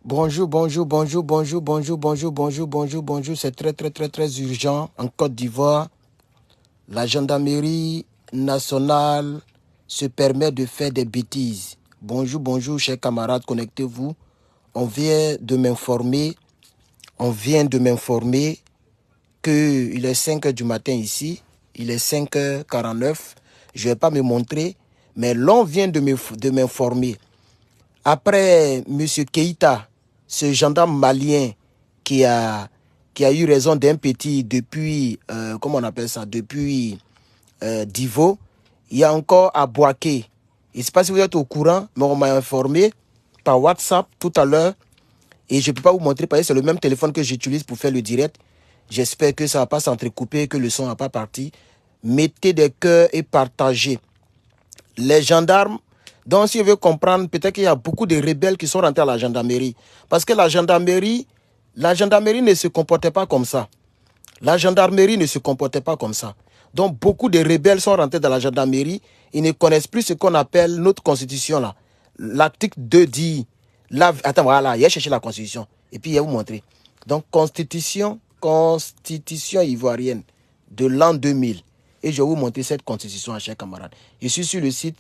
Bonjour, bonjour, bonjour, bonjour, bonjour, bonjour, bonjour, bonjour, bonjour. C'est très urgent en Côte d'Ivoire. La gendarmerie nationale se permet de faire des bêtises. Bonjour, bonjour, chers camarades, connectez-vous. On vient de m'informer qu'il est 5 h du matin ici. Il est 5h49. Je ne vais pas me montrer, mais l'on vient de m'informer. Après M. Keïta, ce gendarme malien qui a eu raison d'un petit depuis, comment on appelle ça, depuis Divo, il y a encore à Boaké. Je ne sais pas si vous êtes au courant, mais on m'a informé par WhatsApp tout à l'heure. Et je ne peux pas vous montrer parce que c'est le même téléphone que j'utilise pour faire le direct. J'espère que ça ne va pas s'entrecouper, que le son ne va pas partir. Mettez des cœurs et partagez. Les gendarmes, donc si on veut comprendre, peut-être qu'il y a beaucoup de rebelles qui sont rentrés à la gendarmerie. Parce que la gendarmerie ne se comportait pas comme ça. La gendarmerie ne se comportait pas comme ça. Donc beaucoup de rebelles sont rentrés dans la gendarmerie. Ils ne connaissent plus ce qu'on appelle notre constitution là. L'article 2 dit... attends, voilà, il a cherché la constitution. Et puis il va vous montrer. Donc constitution ivoirienne de l'an 2000. Et je vais vous montrer cette constitution, chers camarades. Je suis sur le site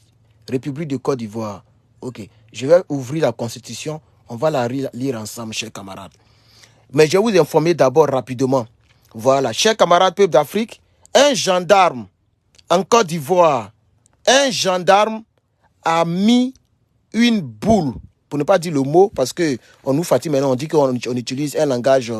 République de Côte d'Ivoire. Ok, je vais ouvrir la constitution. On va la lire ensemble, chers camarades. Mais je vais vous informer d'abord rapidement. Voilà, chers camarades peuple d'Afrique, un gendarme en Côte d'Ivoire, un gendarme a mis une boule, pour ne pas dire le mot, parce qu'on nous fatigue maintenant, on dit qu'on utilise un langage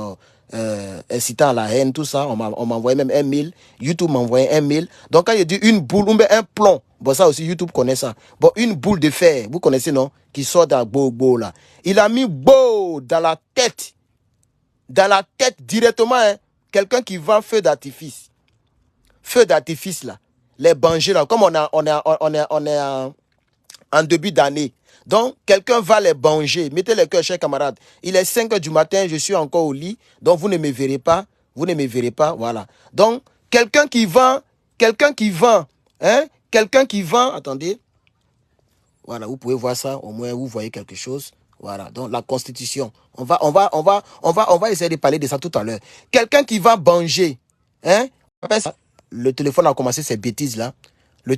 incitant à la haine, tout ça. On m'a envoyé même un mail, YouTube m'a envoyé un mail. Donc quand il dit une boule, on met un plomb. Bon, ça aussi, YouTube connaît ça. Bon, une boule de fer, vous connaissez, non? Qui sort d'un beau là. Il a mis beau dans la tête directement, hein, quelqu'un qui vend feu d'artifice là, les bangers là, comme on est en début d'année. Donc, quelqu'un va les banger. Mettez les cœurs, chers camarades. Il est 5 h du matin, je suis encore au lit, donc vous ne me verrez pas, voilà. Donc, quelqu'un qui vend, attendez, voilà, vous pouvez voir ça, au moins vous voyez quelque chose. Voilà, donc la constitution. On va essayer de parler de ça tout à l'heure. Quelqu'un qui va banger, hein? Le téléphone a commencé ses bêtises là. Le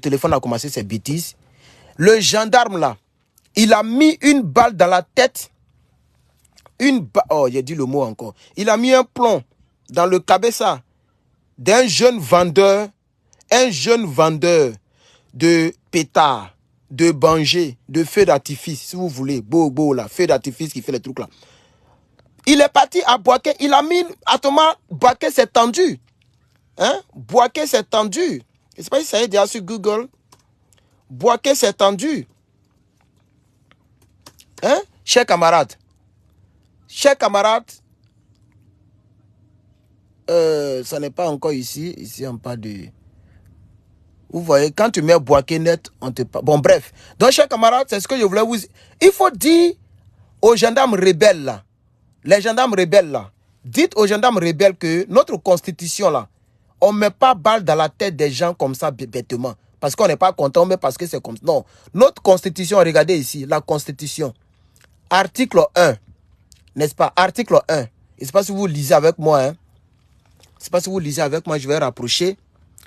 gendarme là, il a mis une balle dans la tête. Oh, j'ai dit le mot encore. Il a mis un plomb dans le cabessa d'un jeune vendeur, de pétards, de bangers, de feux d'artifice, si vous voulez, beau là, feux d'artifice qui fait les trucs là. Il est parti à Boaké, il a mis, Thomas, Boaké s'est tendu. Hein? Boaké s'est tendu. Je ne sais pas si ça y est déjà sur Google. Boaké s'est tendu. Hein? Chers camarades, ça n'est pas encore ici. Ici, on parle de... Vous voyez, quand tu mets Boaké net, on te parle. Bon, bref. Donc, chers camarades, c'est ce que je voulais vous... Il faut dire aux gendarmes rebelles là, les gendarmes rebelles là, dites aux gendarmes rebelles que notre constitution là, on ne met pas balle dans la tête des gens comme ça bêtement. Parce qu'on n'est pas content, mais parce que c'est comme ça. Non. Notre constitution, regardez ici, la constitution. Article 1. N'est-ce pas? Article 1. Je ne sais pas si vous lisez avec moi. Hein. Je vais rapprocher.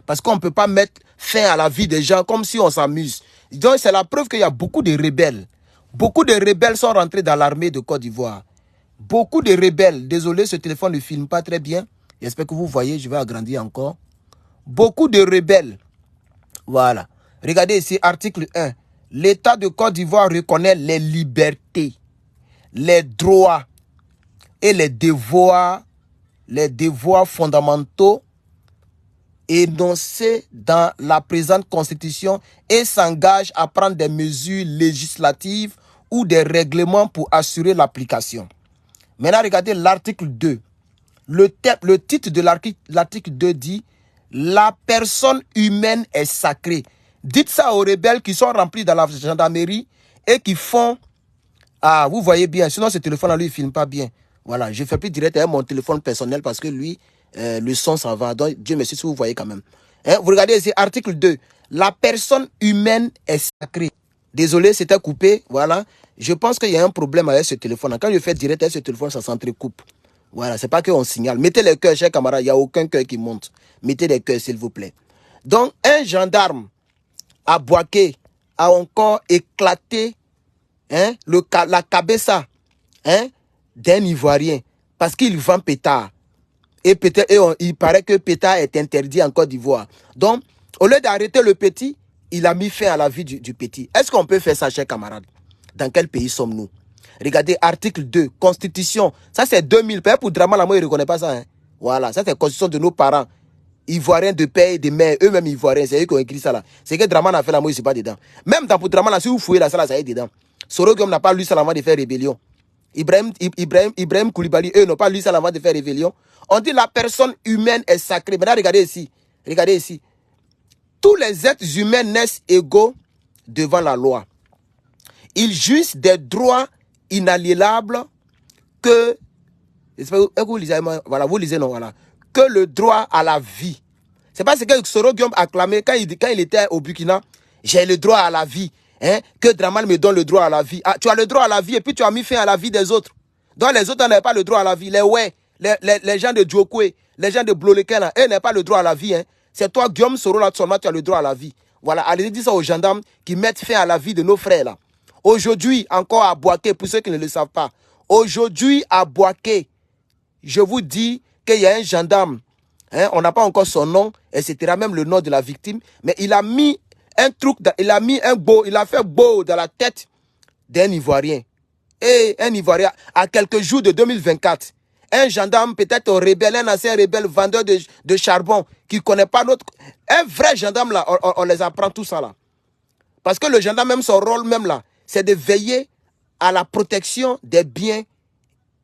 Parce qu'on ne peut pas mettre fin à la vie des gens comme si on s'amuse. Donc c'est la preuve qu'il y a beaucoup de rebelles. Beaucoup de rebelles sont rentrés dans l'armée de Côte d'Ivoire. Beaucoup de rebelles. Désolé, ce téléphone ne filme pas très bien. J'espère que vous voyez, je vais agrandir encore. Beaucoup de rebelles. Voilà. Regardez ici, article 1. L'État de Côte d'Ivoire reconnaît les libertés, les droits et les devoirs fondamentaux énoncés dans la présente constitution et s'engage à prendre des mesures législatives ou des règlements pour assurer l'application. Maintenant, regardez l'article 2. Le titre de l'article 2 dit « La personne humaine est sacrée ». Dites ça aux rebelles qui sont remplis dans la gendarmerie et qui font... Ah, vous voyez bien, sinon ce téléphone-là, lui, il ne filme pas bien. Voilà, je ne fais plus direct avec mon téléphone personnel parce que lui, le son, ça va. Donc, Dieu merci si vous voyez quand même. Hein, vous regardez ici, article 2. La personne humaine est sacrée. Désolé, c'était coupé. Voilà. Je pense qu'il y a un problème avec ce téléphone. Quand je fais direct avec ce téléphone, ça s'entrecoupe. Voilà, c'est pas qu'on signale. Mettez les cœurs, chers camarades. Il n'y a aucun cœur qui monte. Mettez les cœurs, s'il vous plaît. Donc, un gendarme à Boaké a encore éclaté la cabessa d'un Ivoirien parce qu'il vend pétard. Et il paraît que pétard est interdit en Côte d'Ivoire. Donc, au lieu d'arrêter le petit, il a mis fin à la vie du petit. Est-ce qu'on peut faire ça, chers camarades? Dans quel pays sommes-nous? Regardez, article 2, Constitution. Ça, c'est 2000. Peut-être pour Draman Lamo, il ne reconnaît pas ça. Voilà, ça, c'est la Constitution de nos parents. Ivoiriens de père et de mère, eux-mêmes Ivoiriens. C'est eux qui ont écrit ça là. C'est que Draman a fait la moi, il ne pas dedans. Même pour Draman, là, si vous fouillez là, ça, là, ça y est dedans. Soro n'a pas lu ça avant de faire rébellion. Ibrahim Koulibaly, eux n'ont pas lu ça avant de faire rébellion. On dit la personne humaine est sacrée. Maintenant, regardez ici. Regardez ici. Tous les êtres humains naissent égaux devant la loi. Ils jouissent des droits inaliénables que... Vous lisez, voilà, vous lisez, non, voilà. Que le droit à la vie. C'est pas ce que Soro Guillaume a clamé quand il était au Burkina. J'ai le droit à la vie. Que Draman me donne le droit à la vie. Ah, tu as le droit à la vie et puis tu as mis fin à la vie des autres. Donc les autres n'avaient pas le droit à la vie. Les gens de Djokwe, les gens de Bloleken, eux n'avaient pas le droit à la vie. C'est toi, Guillaume Soro, là, seulement tu as le droit à la vie. Voilà, allez dire ça aux gendarmes qui mettent fin à la vie de nos frères là. Aujourd'hui, encore à Boaké, pour ceux qui ne le savent pas, aujourd'hui à Boaké, je vous dis qu'il y a un gendarme, on n'a pas encore son nom, etc., même le nom de la victime, mais il a mis un truc, il a fait beau dans la tête d'un Ivoirien. Et un Ivoirien, à quelques jours de 2024, un gendarme, peut-être un rebelle, un ancien rebelle, vendeur de charbon, qui ne connaît pas notre... Un vrai gendarme, là, on les apprend tout ça, là. Parce que le gendarme, même son rôle, même là, c'est de veiller à la protection des biens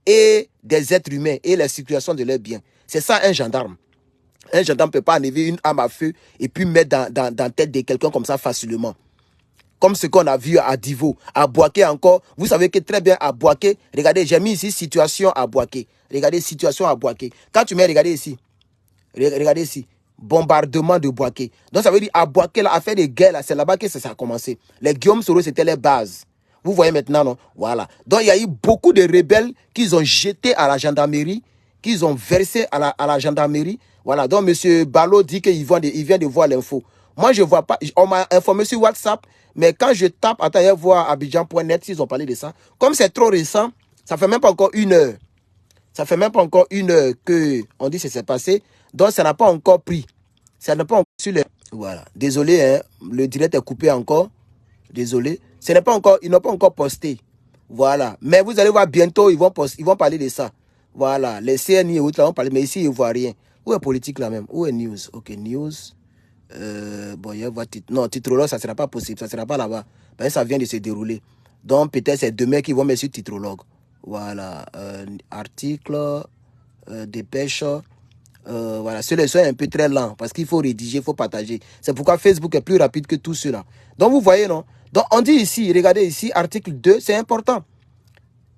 et des êtres humains et la circulation de leurs biens. C'est ça, un gendarme. Un gendarme ne peut pas enlever une arme à feu et puis mettre dans la tête de quelqu'un comme ça facilement. Comme ce qu'on a vu à Divo, à Boaké encore. Vous savez que très bien à Boaké, regardez, j'ai mis ici situation à Boaké. Regardez, situation à Boaké. Quand tu mets, regardez ici. Regardez ici. Bombardement de Boaké. Donc ça veut dire à Boaké, là, affaire de guerre, là, c'est là-bas que ça a commencé. Les Guillaume Soro, c'était les bases. Vous voyez maintenant, non? Voilà. Donc il y a eu beaucoup de rebelles qu'ils ont jetés à la gendarmerie, qu'ils ont versé à la gendarmerie. Voilà. Donc M. Ballot dit qu'il vient de voir l'info. Moi, je ne vois pas. On m'a informé sur WhatsApp, mais quand je tape, attendez voir Abidjan.net, s'ils ont parlé de ça. Comme c'est trop récent, ça fait même pas encore 1 heure. Ça fait même pas encore 1 heure qu'on dit que c'est passé. Donc, ça n'a pas encore pris. Ça n'a pas encore sur les... Voilà. Désolé, le direct est coupé encore. Désolé. Ce n'est pas encore, ils n'ont pas encore posté. Voilà. Mais vous allez voir bientôt, ils vont parler de ça. Voilà. Les CNI et autres, là, vont parler. Mais ici, ils ne voient rien. Où est politique là même? Où est news? Ok, news. Bon, il y a non, titrologue, ça ne sera pas possible. Ça ne sera pas là-bas. Parce que ça vient de se dérouler. Donc, peut-être c'est demain qu'ils vont mettre sur titrologue. Voilà. Article, dépêche. Voilà. Ceux-là sont un peu très lents parce qu'il faut rédiger, il faut partager. C'est pourquoi Facebook est plus rapide que tout cela. Donc, vous voyez, non? Donc, on dit ici, regardez ici, article 2, c'est important.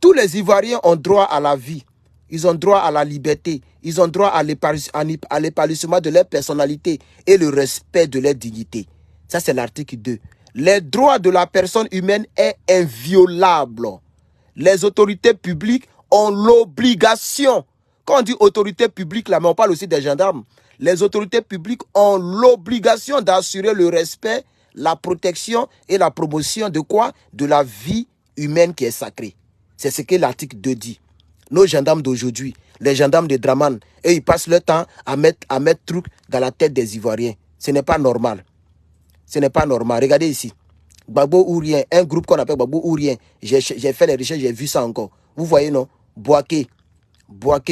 Tous les Ivoiriens ont droit à la vie. Ils ont droit à la liberté. Ils ont droit à l'épanouissement de leur personnalité et le respect de leur dignité. Ça, c'est l'article 2. Les droits de la personne humaine est inviolable. Les autorités publiques ont l'obligation. Quand on dit autorité publique, là, mais on parle aussi des gendarmes. Les autorités publiques ont l'obligation d'assurer le respect, la protection et la promotion de quoi? De la vie humaine qui est sacrée. C'est ce que l'article 2 dit. Nos gendarmes d'aujourd'hui, les gendarmes de Draman, et ils passent leur temps à mettre trucs dans la tête des Ivoiriens. Ce n'est pas normal. Ce n'est pas normal. Regardez ici. Gbagbo ou rien, un groupe qu'on appelle Gbagbo ou rien. J'ai fait les recherches, j'ai vu ça encore. Vous voyez, non? Boaké,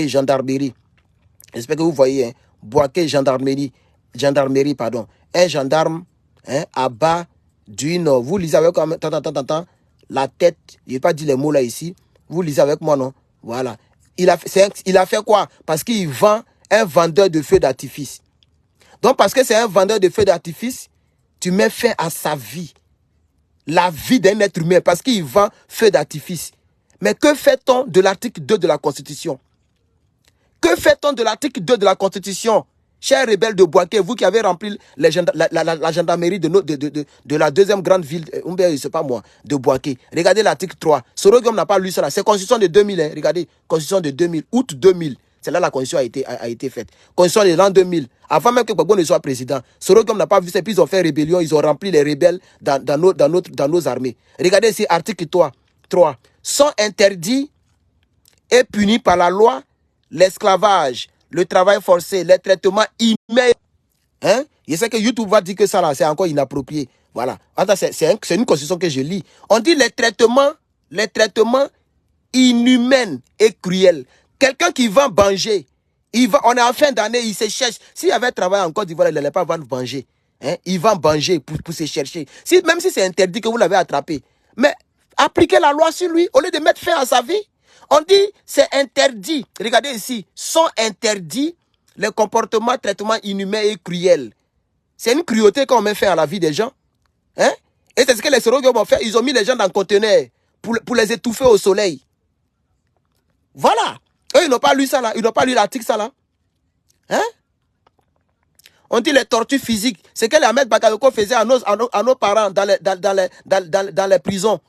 gendarmerie. J'espère que vous voyez, hein? Boaké, gendarmerie, pardon. Un gendarme à bas d'une... Vous lisez avec moi, la tête, je n'ai pas dit les mots là ici. Vous lisez avec moi, non? Voilà. Il a fait quoi? Parce qu'il vend un vendeur de feux d'artifice. Donc, parce que c'est un vendeur de feux d'artifice, tu mets fin à sa vie. La vie d'un être humain, parce qu'il vend feux d'artifice. Mais que fait-on de l'article 2 de la Constitution? Que fait-on de l'article 2 de la Constitution Chers rebelles de Bouaké, vous qui avez rempli la gendarmerie de la deuxième grande ville, je ne sais pas moi, de Bouaké. Regardez l'article 3. Soro Guillaume n'a pas lu ça. C'est Constitution de 2000. Hein. Regardez, Constitution de 2000, août 2000. C'est là la Constitution a été faite. Constitution de l'an 2000. Avant même que Gbagbo ne soit président. Soro Guillaume n'a pas vu ça. Puis ils ont fait rébellion. Ils ont rempli les rebelles dans nos armées. Regardez ici, article 3. Sont interdits et punis par la loi l'esclavage, le travail forcé, les traitements inhumains. Hein? Je sais que YouTube va dire que ça là, c'est encore inapproprié. Voilà. C'est une constitution que je lis. On dit les traitements inhumains et cruels. Quelqu'un qui va venger, on est en fin d'année, il se cherche. S'il avait travaillé en Côte d'Ivoire, il n'allait pas venger. Hein? Il va venger pour se chercher. Même si c'est interdit que vous l'avez attrapé. Mais appliquez la loi sur lui au lieu de mettre fin à sa vie. On dit c'est interdit. Regardez ici, sont interdits les comportements, traitements inhumains et cruels. C'est une cruauté qu'on met fait à la vie des gens. Hein? Et c'est ce que les Soro Guillaume ont fait. Ils ont mis les gens dans le conteneur pour les étouffer au soleil. Voilà. Eux, ils n'ont pas lu ça là. Ils n'ont pas lu l'article ça là. Hein? On dit les tortures physiques. C'est que Ahmed Bakayoko faisait à nos parents dans les prisons.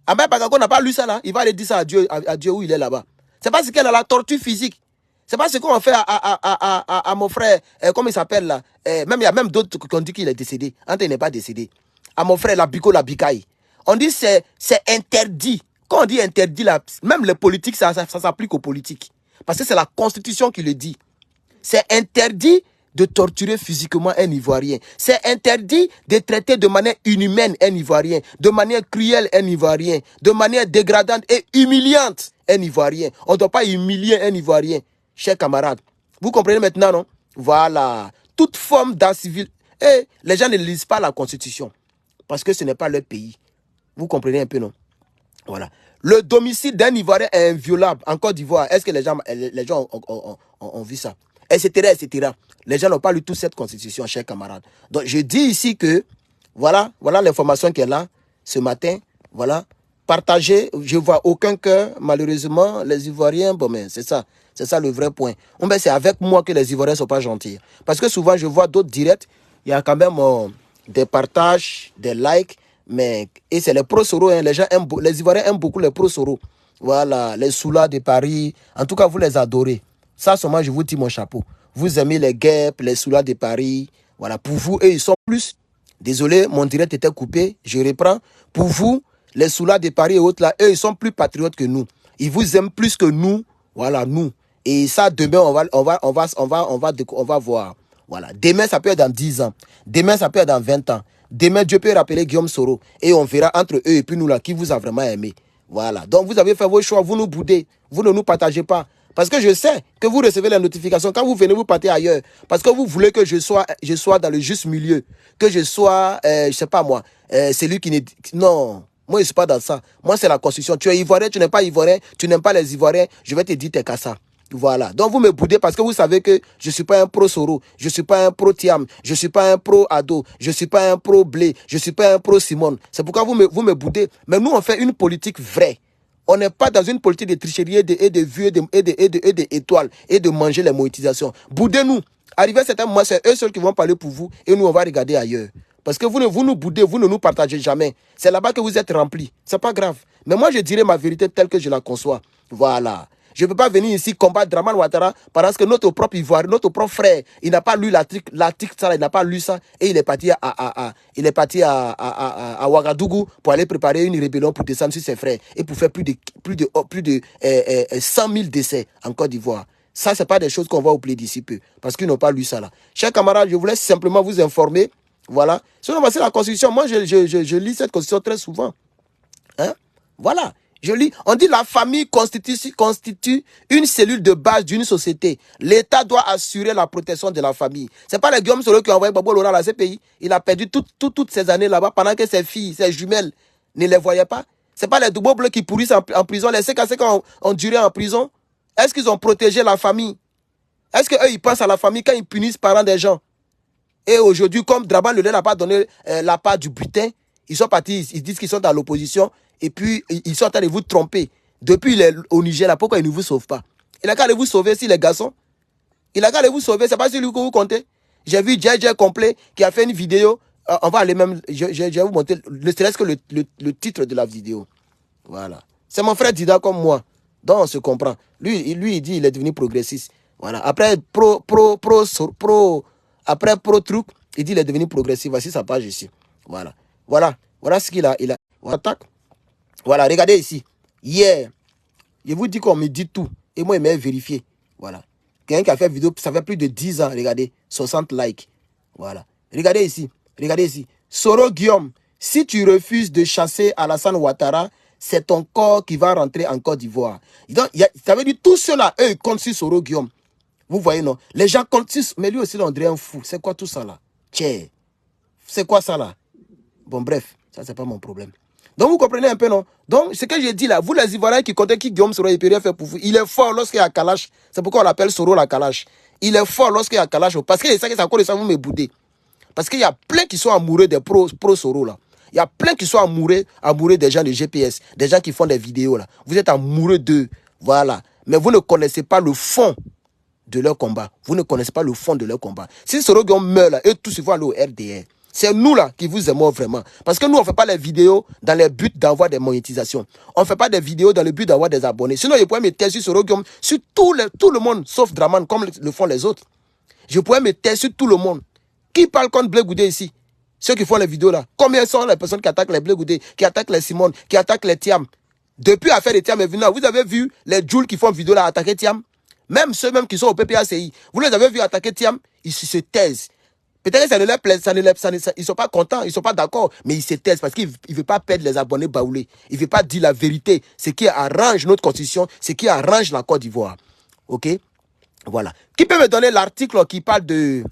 Ahmed Bakayoko n'a pas lu ça là. Il va aller dire ça à Dieu où il est là-bas. C'est pas ce qu'elle a la torture physique. C'est pas ce qu'on fait à mon frère, comment il s'appelle là. Même il y a même d'autres qui ont dit qu'il est décédé. Ante n'est pas décédé. À mon frère, la Biko, la Bikaï. On dit c'est interdit. Quand on dit interdit là, même les politiques, ça s'applique aux politiques. Parce que c'est la Constitution qui le dit. C'est interdit de torturer physiquement un Ivoirien. C'est interdit de traiter de manière inhumaine un Ivoirien, de manière cruelle un Ivoirien, de manière dégradante et humiliante un Ivoirien. On ne doit pas humilier un Ivoirien, chers camarades. Vous comprenez maintenant, non? Voilà. Toute forme d'incivil. Et les gens ne lisent pas la Constitution parce que ce n'est pas leur pays. Vous comprenez un peu, non? Voilà. Le domicile d'un Ivoirien est inviolable en Côte d'Ivoire. Est-ce que les gens ont vu ça? Etc. Les gens n'ont pas lu toute cette constitution, chers camarades. Donc, je dis ici que, voilà l'information qui est là, ce matin, voilà, partagez, je vois aucun cœur, malheureusement, les Ivoiriens, bon, mais c'est ça le vrai point. C'est avec moi que les Ivoiriens ne sont pas gentils. Parce que souvent, je vois d'autres directs, il y a quand même des partages, des likes, et c'est les pro-Soro, hein, les Ivoiriens aiment beaucoup les pro-Soro. Voilà, les Soula de Paris, en tout cas, vous les adorez. Ça, seulement, je vous dis mon chapeau. Vous aimez les guêpes, les Soula de Paris. Voilà, pour vous, eux, ils sont plus. Désolé, mon direct était coupé. Je reprends. Pour vous, les Soula de Paris et autres, là, eux, ils sont plus patriotes que nous. Ils vous aiment plus que nous. Voilà, nous. Et ça, demain, on va voir. Voilà. Demain, ça peut être dans 10 ans. Demain, ça peut être dans 20 ans. Demain, Dieu peut rappeler Guillaume Soro. Et on verra entre eux et puis nous, là, qui vous a vraiment aimé. Voilà. Donc, vous avez fait vos choix. Vous nous boudez. Vous ne nous partagez pas. Parce que je sais que vous recevez les notifications. Quand vous venez, vous partez ailleurs. Parce que vous voulez que je sois dans le juste milieu. Que je sois, je sais pas moi, celui qui n'est... Non, moi, je ne suis pas dans ça. Moi, c'est la Constitution. Tu es Ivoirien, tu n'es pas Ivoirien, tu n'aimes pas les Ivoiriens. Je vais te dire tes ça. Voilà. Donc, vous me boudez parce que vous savez que je ne suis pas un pro-Soro. Je ne suis pas un pro-Tiam. Je ne suis pas un pro-Ado. Je ne suis pas un pro-Blé. Je ne suis pas un pro-Simone. C'est pourquoi vous me boudez. Mais nous, on fait une politique vraie. On n'est pas dans une politique de tricherie et de vues et d'étoiles et de manger les monétisations. Boudez-nous. Arrivé à certains moments, c'est eux seuls qui vont parler pour vous et nous, on va regarder ailleurs. Parce que vous nous boudez, vous ne nous partagez jamais. C'est là-bas que vous êtes remplis. C'est pas grave. Mais moi, je dirai ma vérité telle que je la conçois. Voilà. Je ne peux pas venir ici combattre Dramane Ouattara parce que notre propre Ivoire, notre propre frère, il n'a pas lu l'article, ça, il n'a pas lu ça et il est parti à Ouagadougou pour aller préparer une rébellion pour descendre sur ses frères et pour faire plus de 100 000 décès en Côte d'Ivoire. Ça, ce n'est pas des choses qu'on va oublier d'ici peu parce qu'ils n'ont pas lu ça là. Chers camarades, je voulais simplement vous informer. Voilà. Sinon, c'est la Constitution. Moi, je lis cette Constitution très souvent. Hein? Voilà. Je lis, on dit la famille constitue une cellule de base d'une société. L'État doit assurer la protection de la famille. C'est pas le Guillaume Soro qui a envoyé Gbagbo Laurent à ces pays. Il a perdu toutes ces années là-bas pendant que ses filles, ses jumelles ne les voyaient pas. C'est pas les doubles bleus qui pourrissent en prison. Les CKC qui ont duré en prison. Est-ce qu'ils ont protégé la famille? Est-ce qu'eux, ils pensent à la famille quand ils punissent parents des gens? Et aujourd'hui, comme Dramane Leleu n'a pas donné la part du butin, ils sont partis, ils disent qu'ils sont dans l'opposition. Et puis, ils sont en train de vous tromper. Depuis, il est au Niger, là, pourquoi il ne vous sauve pas? Il a qu'à aller vous sauver si les garçons. Il a qu'à aller vous sauver. C'est pas celui que vous comptez. J'ai vu JJ Complet qui a fait une vidéo. On va aller même. Je vais vous montrer ne serait-ce que le titre de la vidéo. Voilà. C'est mon frère Dida comme moi. Donc on se comprend. Lui, il dit il est devenu progressiste. Voilà. Après après pro truc, il dit il est devenu progressiste. Voici sa page ici. Voilà. Voilà ce qu'il a. Il a. Attaque. Voilà. Regardez ici. Hier, je vous dis qu'on me dit tout. Et moi, il m'a vérifié. Voilà. Quelqu'un qui a fait vidéo, ça fait plus de 10 ans. Regardez. 60 likes. Voilà. Regardez ici. Regardez ici. Soro Guillaume, si tu refuses de chasser Alassane Ouattara, c'est ton corps qui va rentrer en Côte d'Ivoire. Ça veut dire tout cela, eux, ils comptent sur Soro Guillaume. Vous voyez, non? Les gens comptent sur... Mais lui aussi, on dirait un fou. C'est quoi tout ça, là? Tiens. C'est quoi ça, là? Bon, bref. Ça, c'est pas mon problème. Donc, vous comprenez un peu, non? Donc, ce que j'ai dit là, vous les Ivoiriens qui comptez qui Guillaume Soro, il peut rien faire pour vous. Il est fort lorsqu'il y a Kalash. C'est pourquoi on l'appelle Soro la Kalash. Il est fort lorsqu'il y a Kalash. Parce que c'est ça que ça cause ça, vous me boudez. Parce qu'il y a plein qui sont amoureux des pro-Soro là. Il y a plein qui sont amoureux des gens de GPS, des gens qui font des vidéos là. Vous êtes amoureux d'eux, voilà. Mais vous ne connaissez pas le fond de leur combat. Vous ne connaissez pas le fond de leur combat. Si Soro Guillaume meurt là, eux tous ils vont aller au RDR. C'est nous là qui vous aimons vraiment. Parce que nous, on ne fait pas les vidéos dans le but d'avoir des monétisations. On ne fait pas des vidéos dans le but d'avoir des abonnés. Sinon, je pourrais me taire sur Soro Guillaume, sur tout le monde, sauf Draman, comme le font les autres. Je pourrais me taire sur tout le monde. Qui parle contre Blé Goudé ici? Ceux qui font les vidéos là. Combien sont les personnes qui attaquent les Blé Goudé, qui attaquent les Simone, qui attaquent les Tiam? Depuis l'affaire des Tiam est venue, vous avez vu les Jules qui font vidéo là attaquer Tiam? Même ceux même qui sont au PPACI. Vous les avez vus attaquer Tiam? Ils se taisent. Peut-être que ça ne leur plaît, ils ne sont pas contents, ils ne sont pas d'accord, mais ils se taisent parce qu'ils ne veulent pas perdre les abonnés baoulés. Ils ne veulent pas dire la vérité, ce qui arrange notre constitution, ce qui arrange la Côte d'Ivoire. Ok? Voilà. Qui peut me donner l'article qui parle de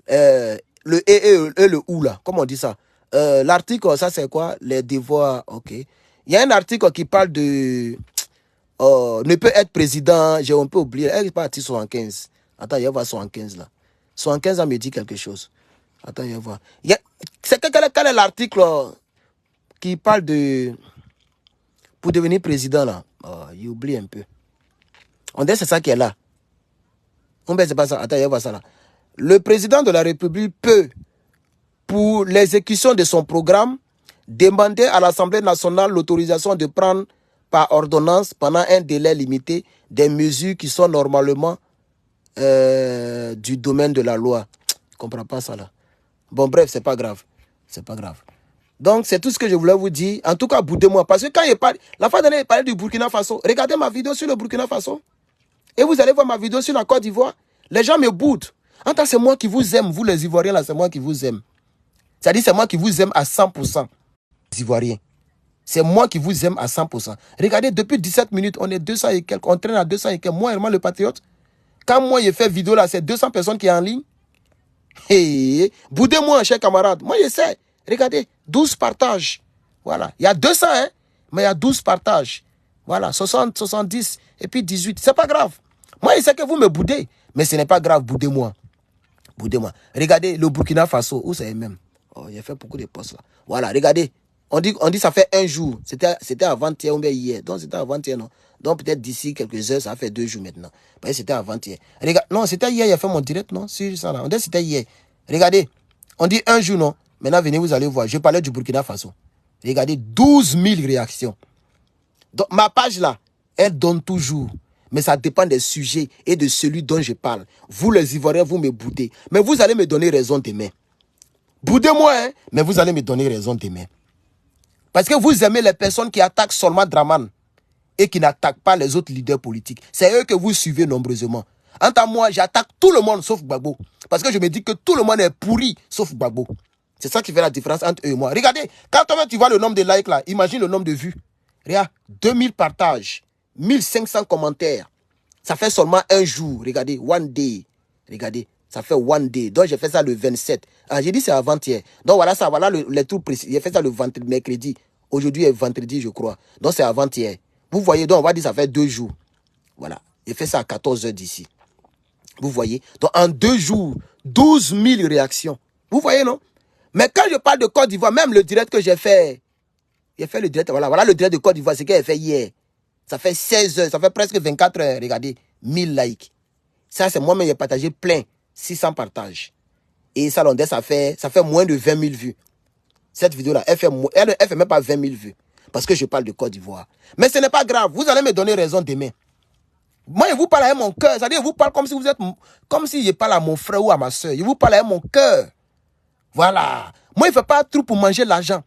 le et le ou là? Comment on dit ça? L'article, ça c'est quoi? Les devoirs, ok. Il y a un article qui parle de ne peut être président, j'ai un peu oublié. Elle est partie 75. Attends, il y a 75 là. 75 ça me dit quelque chose. Attends, je vais voir. Quel est l'article qui parle de... Pour devenir président, là. Oh, il oublie un peu. On dit c'est ça qui est là. On dit c'est pas ça. Attends, je vais voir ça là. Le président de la République peut, pour l'exécution de son programme, demander à l'Assemblée nationale l'autorisation de prendre par ordonnance, pendant un délai limité, des mesures qui sont normalement du domaine de la loi. Je ne comprends pas ça là. Bon, bref, c'est pas grave. C'est pas grave. Donc, c'est tout ce que je voulais vous dire. En tout cas, boudez-moi. Parce que quand il parle, la fois dernière, il parlait du Burkina Faso. Regardez ma vidéo sur le Burkina Faso. Et vous allez voir ma vidéo sur la Côte d'Ivoire. Les gens me boudent. En tant que c'est moi qui vous aime, vous les Ivoiriens, là, c'est moi qui vous aime. C'est-à-dire, c'est moi qui vous aime à 100%. Les Ivoiriens. C'est moi qui vous aime à 100%. Regardez, depuis 17 minutes, on est 200 et quelques. On traîne à 200 et quelques. Moi, vraiment, le patriote. Quand moi, j'ai fait vidéo là, c'est 200 personnes qui sont en ligne. Hey, boudez-moi, cher camarade. Moi, je sais. Regardez, 12 partages. Voilà. Il y a 200, hein, mais il y a 12 partages. Voilà, 60, 70 et puis 18. C'est pas grave. Moi, je sais que vous me boudez, mais ce n'est pas grave. Boudez-moi. Boudez-moi. Regardez le Burkina Faso. Où c'est même? Oh, il a fait beaucoup de postes là. Voilà, regardez. On dit ça fait un jour. C'était avant-hier ou bien hier. Donc, c'était avant-hier, non? Donc, peut-être d'ici quelques heures, ça fait 2 jours maintenant. Parce que c'était avant-hier. Non, c'était hier, il a fait mon direct, non? Sur ça, là. On dit c'était hier. Regardez. On dit un jour, non? Maintenant, venez, vous allez voir. Je parlais du Burkina Faso. Regardez, 12 000 réactions. Donc, ma page, là, elle donne toujours. Mais ça dépend des sujets et de celui dont je parle. Vous, les Ivoiriens, vous me boudez. Mais vous allez me donner raison demain. Boudez-moi, hein? Mais vous allez me donner raison demain. Parce que vous aimez les personnes qui attaquent seulement Draman et qui n'attaquent pas les autres leaders politiques. C'est eux que vous suivez nombreusement. En tant que moi, j'attaque tout le monde sauf Gbagbo. Parce que je me dis que tout le monde est pourri sauf Gbagbo. C'est ça qui fait la différence entre eux et moi. Regardez, quand toi tu vois le nombre de likes là, imagine le nombre de vues. Regarde, 2000 partages, 1500 commentaires. Ça fait seulement un jour. Regardez, one day. Regardez, ça fait one day. Donc j'ai fait ça le 27. Ah, j'ai dit c'est avant-hier. Donc voilà ça, voilà les trucs précis. J'ai fait ça le vendredi, mercredi. Aujourd'hui est vendredi, je crois. Donc c'est avant-hier. Vous voyez, donc on va dire ça fait 2 jours. Voilà. J'ai fait ça à 14 h d'ici. Vous voyez. Donc en 2 jours, 12 000 réactions. Vous voyez, non? Mais quand je parle de Côte d'Ivoire, même le direct que j'ai fait le direct, voilà le direct de Côte d'Ivoire, c'est qu'il a fait hier. Ça fait 16 heures, ça fait presque 24 heures. Regardez, 1000 likes. Ça, c'est moi-même, j'ai partagé plein. 600 partages. Et ça, ça fait moins de 20 000 vues. Cette vidéo-là, elle fait même pas 20 000 vues. Parce que je parle de Côte d'Ivoire. Mais ce n'est pas grave. Vous allez me donner raison demain. Moi, je vous parle avec mon cœur. C'est-à-dire, je vous parle comme si vous êtes, comme si je parle à mon frère ou à ma soeur. Je vous parle avec mon cœur. Voilà. Moi, je ne fais pas tout pour manger l'argent.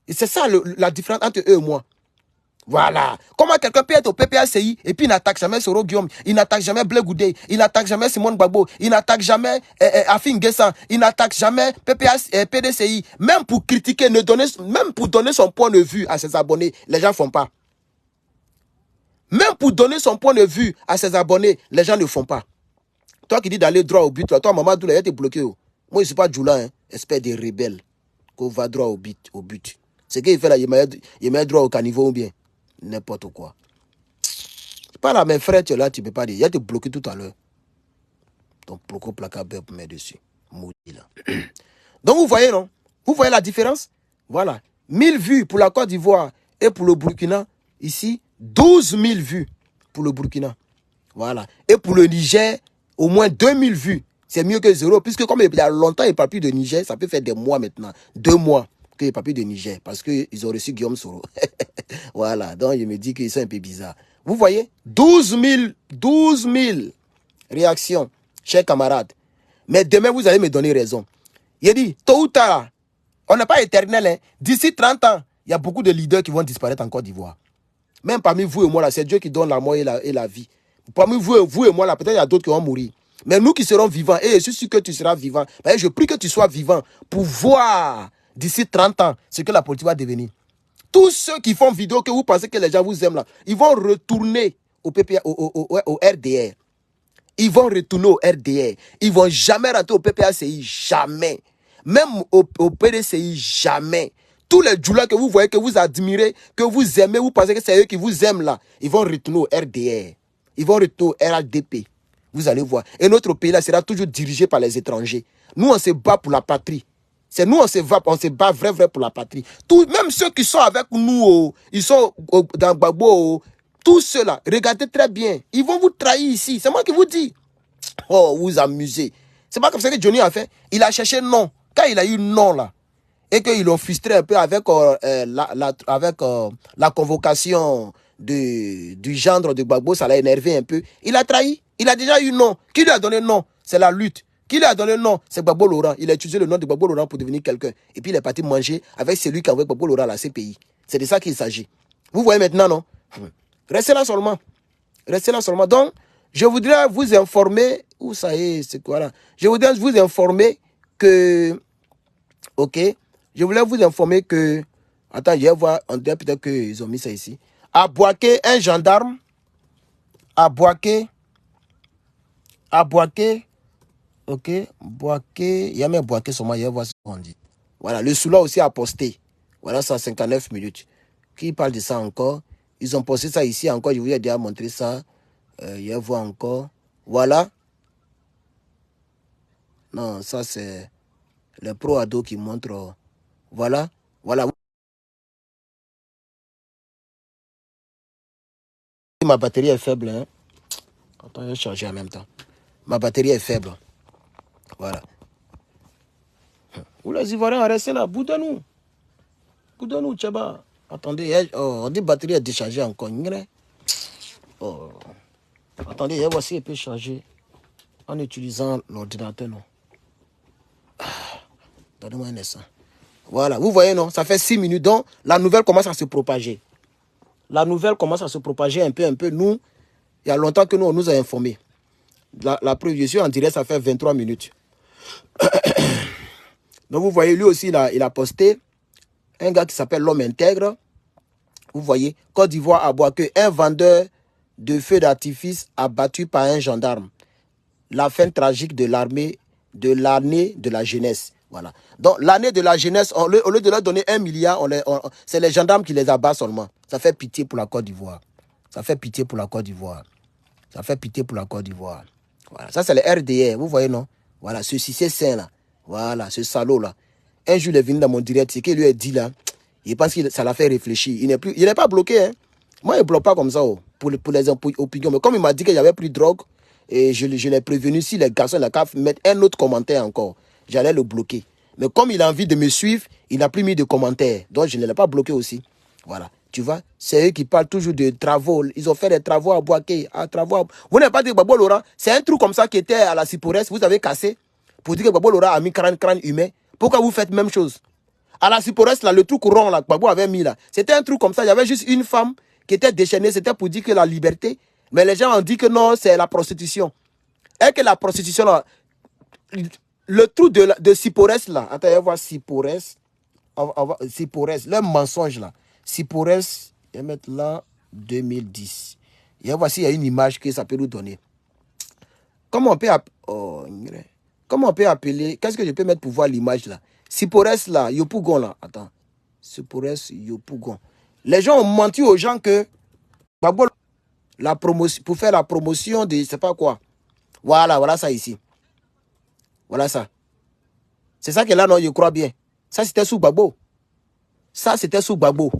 Et c'est ça la différence entre eux et moi. Voilà. Comment quelqu'un peut être au PPACI et puis il n'attaque jamais Soro Guillaume, il n'attaque jamais Blé Goudé, il n'attaque jamais Simone Gbagbo, il n'attaque jamais Afin Guessan, il n'attaque jamais PDCI. Même pour critiquer, même pour donner son point de vue à ses abonnés, les gens ne font pas. Même pour donner son point de vue à ses abonnés, les gens ne font pas. Toi qui dis d'aller droit au but, toi, maman, il a été bloqué. Moi, je ne suis pas Djoula, hein, espèce de rebelle, qu'on va droit au but. Ce qu'il fait là, il met droit au caniveau ou bien. N'importe quoi. C'est pas là, mes frères, tu es là, tu ne peux pas dire. Il a été bloqué tout à l'heure. Donc, bloqué placard pour mettre dessus. Maudit là. Donc, vous voyez, non? Vous voyez la différence? Voilà. 1000 vues pour la Côte d'Ivoire et pour le Burkina. Ici, 12 000 vues pour le Burkina. Voilà. Et pour le Niger, au moins 2000 vues. C'est mieux que zéro. Puisque comme il y a longtemps, il ne parle plus de Niger, ça peut faire des mois maintenant. 2 mois qu'il n'y a pas plus de Niger. Parce qu'ils ont reçu Guillaume Soro. Voilà. Donc, je me dis qu'ils sont un peu bizarres. Vous voyez? 12 000 réactions, chers camarades. Mais demain, vous allez me donner raison. Il dit, tôt ou tard, on n'est pas éternel. Hein. D'ici 30 ans, il y a beaucoup de leaders qui vont disparaître en Côte d'Ivoire. Même parmi vous et moi, là, c'est Dieu qui donne la mort et la vie. Parmi vous et moi, là, peut-être il y a d'autres qui vont mourir. Mais nous qui serons vivants, et je suis sûr que tu seras vivant, je prie que tu sois vivant pour voir d'ici 30 ans ce que la politique va devenir. Tous ceux qui font vidéo que vous pensez que les gens vous aiment là, ils vont retourner au RDR. Ils vont retourner au RDR. Ils ne vont jamais rentrer au PPACI, jamais. Même au PDCI, jamais. Tous les djoulas que vous voyez, que vous admirez, que vous aimez, vous pensez que c'est eux qui vous aiment là, ils vont retourner au RDR. Ils vont retourner au RADP. Vous allez voir. Et notre pays là sera toujours dirigé par les étrangers. Nous, on se bat pour la patrie. C'est nous, on se bat vrai pour la patrie. Même ceux qui sont avec nous, ils sont dans Gbagbo, tous ceux-là, regardez très bien. Ils vont vous trahir ici. C'est moi qui vous dis. Oh, vous amusez. C'est pas comme ça que Johnny a fait. Il a cherché non. Quand il a eu non là, et qu'ils l'ont frustré un peu avec la convocation du gendre de Gbagbo, ça l'a énervé un peu. Il a trahi. Il a déjà eu non. Qui lui a donné non? C'est la lutte. Qui lui a donné non? C'est Gbagbo Laurent. Il a utilisé le nom de Gbagbo Laurent pour devenir quelqu'un. Et puis il est parti manger avec celui qui a envoyé Gbagbo Laurent à la CPI. C'est de ça qu'il s'agit. Vous voyez maintenant, non? Restez là seulement. Restez là seulement. Donc, je voudrais vous informer. Où ça y est, c'est quoi là? Je voudrais vous informer que. Ok. Je voulais vous informer que. Attends, je vais voir. On dirait peut-être qu'ils ont mis ça ici. À Boaké, un gendarme. À Boaké. Ok. Boaké. Il y a même Boaké sur moi. Je vais voir ce qu'on dit. Voilà. Le Soula aussi a posté. Voilà, 159 minutes. Qui parle de ça encore? Ils ont posté ça ici encore. Je vous ai déjà montré ça. Je vais voir encore. Voilà. Non, ça c'est le pro ado qui montre. Voilà. Voilà. Ma batterie est faible. Hein? Attends, je vais charger en même temps. Ma batterie est faible. Voilà. Vous les Ivoiriens, restez là. Boudez-nous. Boudez-nous, Tchaba. Attendez, on dit batterie est déchargée encore. Oh. Attendez, voici un peu chargé en utilisant l'ordinateur, non. Donnez-moi un instant. Voilà, vous voyez, non? Ça fait 6 minutes. Donc, la nouvelle commence à se propager. La nouvelle commence à se propager un peu. Nous, il y a longtemps que nous, on nous a informés. La preuve, je suis en direct, ça fait 23 minutes. Donc, vous voyez, lui aussi, il a posté un gars qui s'appelle l'homme intègre. Vous voyez, Côte d'Ivoire à Boaké, un vendeur de feux d'artifice abattu par un gendarme. La fin tragique de l'année de la jeunesse. Voilà. Donc, l'année de la jeunesse, au lieu de leur donner 1 milliard, c'est les gendarmes qui les abattent seulement. Ça fait pitié pour la Côte d'Ivoire. Ça fait pitié pour la Côte d'Ivoire. Ça fait pitié pour la Côte d'Ivoire. Voilà. Ça, c'est le RDR. Vous voyez, non? Voilà. Ce Cissé Saint, là. Voilà. Ce salaud, là. Un jour, il est venu dans mon direct. Ce qu'il lui a dit, là, il pense que ça l'a fait réfléchir. Il n'est pas bloqué, hein. Moi, il ne bloque pas comme ça, pour les opinions. Mais comme il m'a dit qu'il n'y avait plus de drogue, Et je l'ai prévenu, si les garçons la CAF mettent un autre commentaire encore, j'allais le bloquer. Mais comme il a envie de me suivre, il n'a plus mis de commentaires. Donc je ne l'ai pas bloqué aussi. Voilà. Tu vois, c'est eux qui parlent toujours de travaux. Ils ont fait des travaux à Boaké. Vous n'avez pas dit que Babo Laurent, c'est un truc comme ça qui était à la Cyporès, vous avez cassé pour dire que Babo Laurent a mis crâne humain. Pourquoi vous faites la même chose? À la Cyporès, là, le truc rond là, que Babo avait mis là, c'était un truc comme ça. Il y avait juste une femme qui était déchaînée. C'était pour dire que la liberté. Mais les gens ont dit que non, c'est la prostitution. Et que la prostitution là, le truc de Cyporès là, attends, on va voir Cyporès. Cyporès, le mensonge là. Cyporès, je vais mettre là 2010. Et voici, il y a une image que ça peut nous donner. Comment on peut appeler, qu'est-ce que je peux mettre pour voir l'image là? Cyporès là, Yopougon là. Attends. Cyporès, Yopougon. Les gens ont menti aux gens que la promotion, pour faire la promotion de je sais pas quoi. Voilà ça ici. Voilà ça. C'est ça que là, non, je crois bien. Ça, c'était sous Gbagbo. Ça, c'était sous Gbagbo.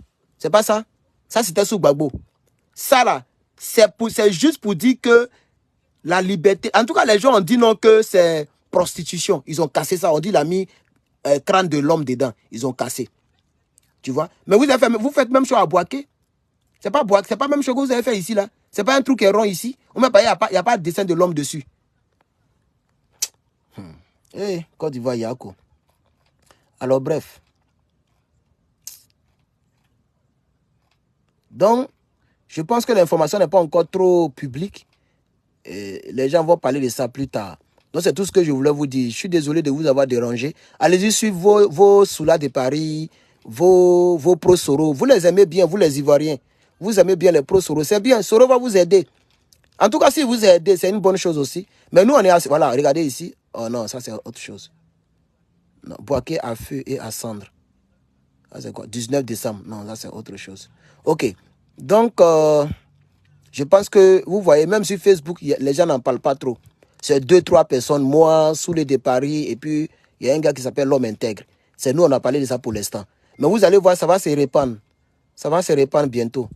C'est pas ça? Ça, c'était sous Gbagbo. Ça, là, c'est juste pour dire que la liberté... En tout cas, les gens ont dit non que c'est prostitution. Ils ont cassé ça. On dit, il a mis crâne de l'homme dedans. Ils ont cassé. Tu vois? Mais vous faites même chose à Boaké. C'est pas Boaké. C'est pas même chose que vous avez fait ici, là. C'est pas un truc qui est rond ici. Il n'y a pas de dessin de l'homme dessus. Eh, Côte d'Ivoire, Yako. Alors, bref. Donc, je pense que l'information n'est pas encore trop publique. Et les gens vont parler de ça plus tard. Donc, c'est tout ce que je voulais vous dire. Je suis désolé de vous avoir dérangé. Allez-y suivre vos Soula de Paris, vos pro-Soro. Vous les aimez bien, vous les Ivoiriens. Vous aimez bien les pro-Soro. C'est bien, Soro va vous aider. En tout cas, si vous aidez, c'est une bonne chose aussi. Mais nous, on est... Voilà, regardez ici. Oh non, ça c'est autre chose. Non, Boaké à feu et à cendre. Ça c'est quoi? 19 décembre. Non, là c'est autre chose. Ok. Donc, je pense que, vous voyez, même sur Facebook, les gens n'en parlent pas trop. C'est 2-3 personnes, moi, Soulé de Paris, et puis il y a un gars qui s'appelle l'homme intègre. C'est nous, on a parlé de ça pour l'instant. Mais vous allez voir, ça va se répandre. Ça va se répandre bientôt.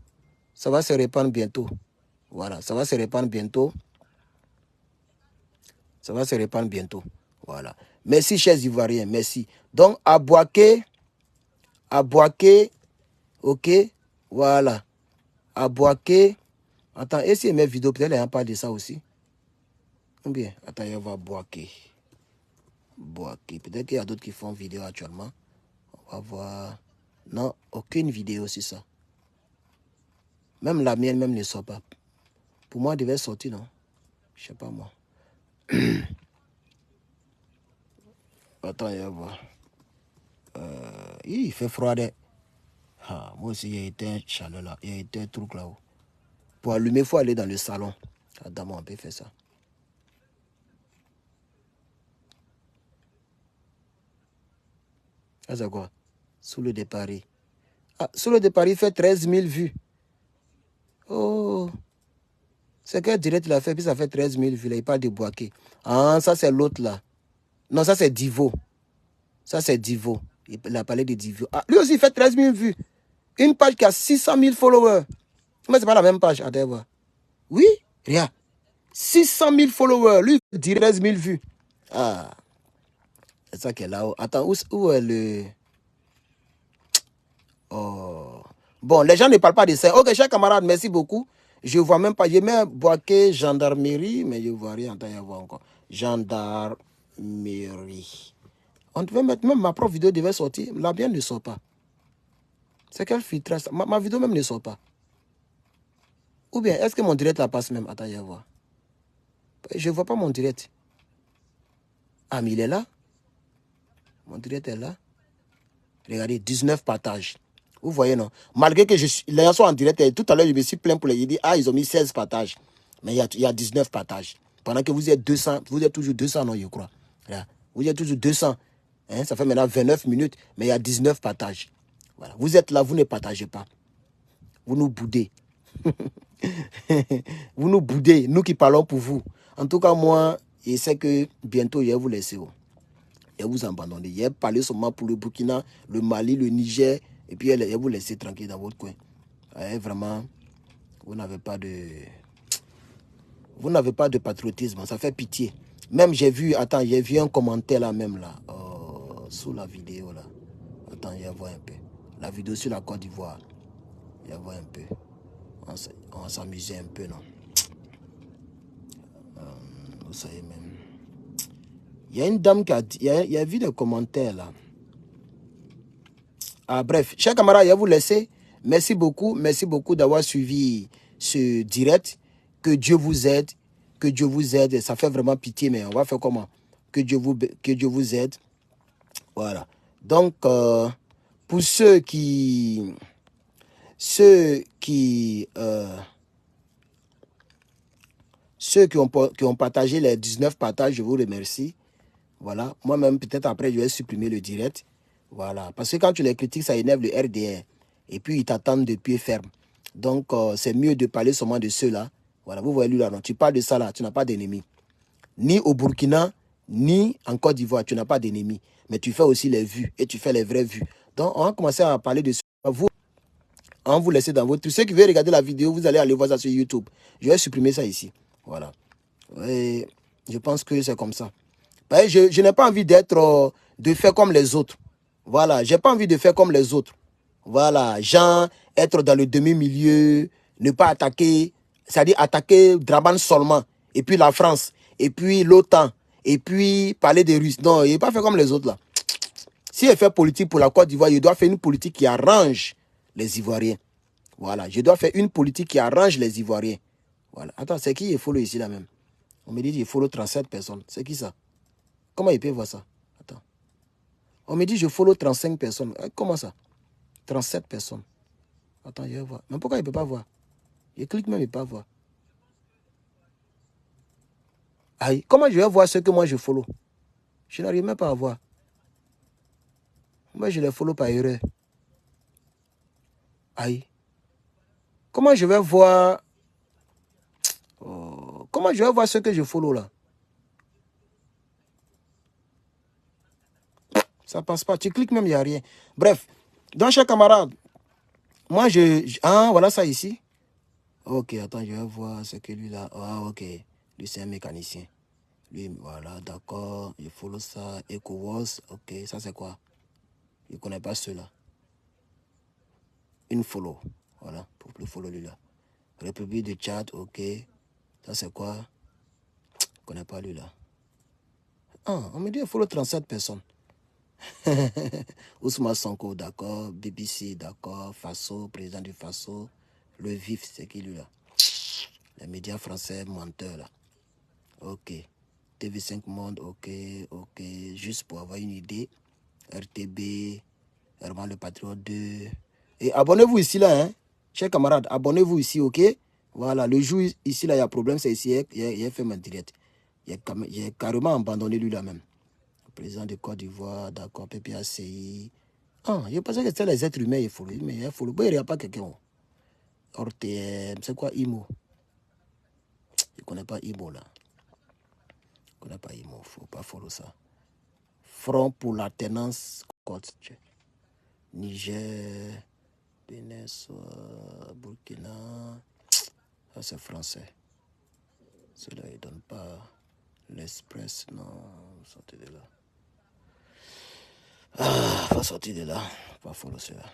Ça va se répandre bientôt. Voilà, ça va se répandre bientôt. Ça va se répandre bientôt. Voilà. Merci, chers Ivoiriens, merci. Donc, à Boaké, ok, voilà. À Boaké, attends, essayez mes vidéos, peut-être il y a pas de ça aussi. Ou bien, attends, on va Boaké. Boaké, peut-être qu'il y a d'autres qui font vidéo actuellement. On va voir. Non, aucune vidéo sur ça. Même la mienne, même ne sort pas. Pour moi, elle devait sortir, non? Je sais pas moi. Attends, on va voir. Il fait froid. Ah, moi aussi, il y a été un chaleur là. Il y a été un truc là-haut. Pour allumer, il faut aller dans le salon. Adamo, on peut faire ça. Ah, c'est quoi? Sous le de Paris. Ah, sous le de Paris fait 13 000 vues. Oh. C'est quel direct il a fait, puis ça fait 13 000 vues. Là, il parle de Boaké. Ah, ça c'est l'autre là. Non, ça c'est Divo. Ça c'est Divo. Il a parlé de Divo. Ah, lui aussi il fait 13 000 vues. Une page qui a 600 000 followers. Mais c'est pas la même page. Attends, voir. Oui, regarde. 600 000 followers. Lui, il dit 13 000 vues. Ah. C'est ça qui est là-haut. Attends, où est le... Oh. Bon, les gens ne parlent pas de ça. Ok, chers camarades, merci beaucoup. Je ne vois même pas. Je mets Boaké, gendarmerie, mais je ne vois rien. Attends, il y a encore. Gendarmerie. On devait mettre, même ma propre vidéo devait sortir. La mienne ne sort pas. C'est quel filtrage? Ma vidéo même ne sort pas. Ou bien, est-ce que mon direct la passe même? Attends, il y a voir. Je ne vois pas mon direct. Ah, mais il est là. Mon direct est là. Regardez, 19 partages. Vous voyez, non? Malgré que les gens sont en direct, tout à l'heure, je me suis plaint pour les dire, ah, ils ont mis 16 partages. Mais il y a 19 partages. Pendant que vous êtes 200, vous êtes toujours 200, non, je crois. Là, vous êtes toujours 200. Hein, ça fait maintenant 29 minutes, mais il y a 19 partages. Voilà. Vous êtes là, vous ne partagez pas. Vous nous boudez. Vous nous boudez, nous qui parlons pour vous. En tout cas, moi, je sais que bientôt, je vais vous laisser. Je vais vous abandonner. Je vais parler seulement pour le Burkina, le Mali, le Niger, et puis je vais vous laisser tranquille dans votre coin. Vraiment, vous n'avez pas de... Vous n'avez pas de patriotisme, ça fait pitié. Même j'ai vu, attends, j'ai vu un commentaire là même là, sous la vidéo là. Attends, je vais voir un peu. La vidéo sur la Côte d'Ivoire. Je vais voir un peu. On va s'amuser un peu, non? Vous savez même. Il y a une dame qui a dit, il y a vu des commentaires là. Ah, bref, chers camarades, je vais vous laisser. Merci beaucoup d'avoir suivi ce direct. Que Dieu vous aide. Que Dieu vous aide. Ça fait vraiment pitié, mais on va faire comment? Que Dieu vous aide. Voilà. Donc, pour ceux qui ont partagé les 19 partages, je vous remercie. Voilà. Moi-même, peut-être après, je vais supprimer le direct. Voilà. Parce que quand tu les critiques, ça énerve le RDR. Et puis, ils t'attendent de pied ferme. Donc, c'est mieux de parler seulement de ceux-là. Voilà. Vous voyez lui là, non? Tu parles de ça là, tu n'as pas d'ennemis. Ni au Burkina, ni en Côte d'Ivoire, tu n'as pas d'ennemis. Mais tu fais aussi les vues et tu fais les vraies vues. Donc, on va commencer à parler de ça. On vous laisse dans votre... Ceux qui veulent regarder la vidéo, vous allez aller voir ça sur YouTube. Je vais supprimer ça ici. Voilà. Et je pense que c'est comme ça. Je n'ai pas envie d'être... de faire comme les autres. Voilà. Je n'ai pas envie de faire comme les autres. Voilà. Genre, être dans le demi-milieu, ne pas attaquer... C'est-à-dire attaquer Draban seulement. Et puis la France. Et puis l'OTAN. Et puis parler des Russes. Non, il n'est pas fait comme les autres là. Si il fait politique pour la Côte d'Ivoire, il doit faire une politique qui arrange les Ivoiriens. Voilà, je dois faire une politique qui arrange les Ivoiriens. Voilà. Attends, c'est qui il follow ici là même? On me dit qu'il follow 37 personnes. C'est qui ça? Comment il peut voir ça? Attends. On me dit je follow 35 personnes. Comment ça? 37 personnes. Attends, je vais voir. Mais pourquoi il ne peut pas voir? Je clique même, il ne peut pas voir. Aïe, comment je vais voir ce que moi je follow? Je n'arrive même pas à voir. Moi, je les follow par erreur. Aïe. Comment je vais voir... Oh, comment je vais voir ce que je follow là? Ça passe pas. Tu cliques même, il n'y a rien. Bref. Donc, chers camarades, moi, ah, voilà ça ici. Ok, attends, je vais voir ce que lui là. Ah, ok. Lui, c'est un mécanicien. Lui, voilà, d'accord. Je follow ça. EcoWars. Ok, ça c'est quoi? Je ne connais pas ceux-là. Une follow. Voilà, pour le follow lui là. République de Tchad, ok. Ça c'est quoi? Je ne connais pas lui là. Ah, on me dit il follow 37 personnes. Ousmane Sonko, d'accord. BBC, d'accord. Faso, président du Faso. Le Vif, c'est qui lui là? Les médias français menteurs là. Ok. TV5 Monde, ok, ok. Juste pour avoir une idée. RTB, Herman le Patriote 2. Et abonnez-vous ici là, hein. Chers camarades, abonnez-vous ici, ok? Voilà, le jour ici là, il y a problème, c'est ici, il a fait ma direct. Il a carrément abandonné lui là même. Président de Côte d'Ivoire, d'accord, PPACI. Ah, je pensais que c'était les êtres humains, il faut le, mais il faut le. Il n'y a pas quelqu'un. ORTM, c'est quoi IMO? Je ne connais pas IMO là. Je ne connais pas IMO, il ne faut pas follow ça. Front pour l'alternance Côte. Niger, Bénin, Burkina. Ça c'est français. Cela ne donne pas l'Express, non. Sortez de là. Ah, faut sortir de là. Pas follow cela.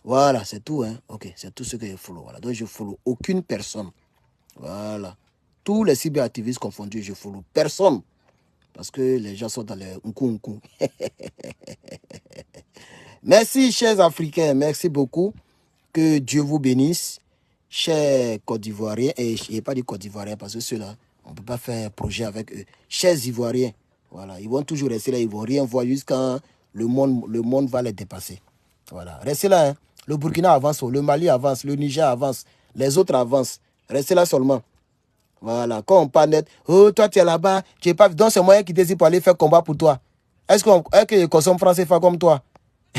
Voilà, c'est tout, hein. Ok, c'est tout ce que je follow. Voilà. Donc je follow aucune personne. Voilà. Tous les cyberactivistes confondus, je follow personne. Parce que les gens sont dans les unku. Merci, chers Africains. Merci beaucoup. Que Dieu vous bénisse. Chers Côte d'Ivoiriens, et je n'ai pas dit Côte d'Ivoiriens parce que ceux-là, on ne peut pas faire un projet avec eux. Chers Ivoiriens, voilà, ils vont toujours rester là, ils ne vont rien voir jusqu'à le monde va les dépasser. Voilà, restez là. Hein. Le Burkina avance, le Mali avance, le Niger avance, les autres avancent. Restez là seulement. Voilà, quand on parle net, oh, toi tu es là-bas, tu n'es pas... Donc c'est moi qui décide pour aller faire combat pour toi. Est-ce que les consommateurs français font comme toi?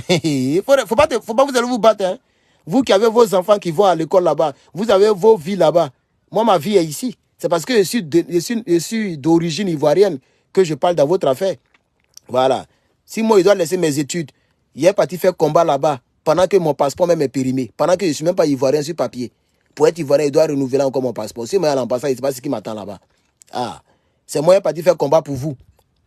Il faut pas vous allez vous battre. Hein. Vous qui avez vos enfants qui vont à l'école là-bas, vous avez vos vies là-bas. Moi, ma vie est ici. C'est parce que je suis d'origine ivoirienne que je parle dans votre affaire. Voilà. Si moi, je dois laisser mes études, il est parti faire combat là-bas pendant que mon passeport même est périmé, pendant que je ne suis même pas ivoirien sur papier. Pour être ivoirien, il doit renouveler encore mon passeport. Si moi, en passant, il ne sait pas ce qui m'attend là-bas. Ah, c'est moi qui parti faire combat pour vous.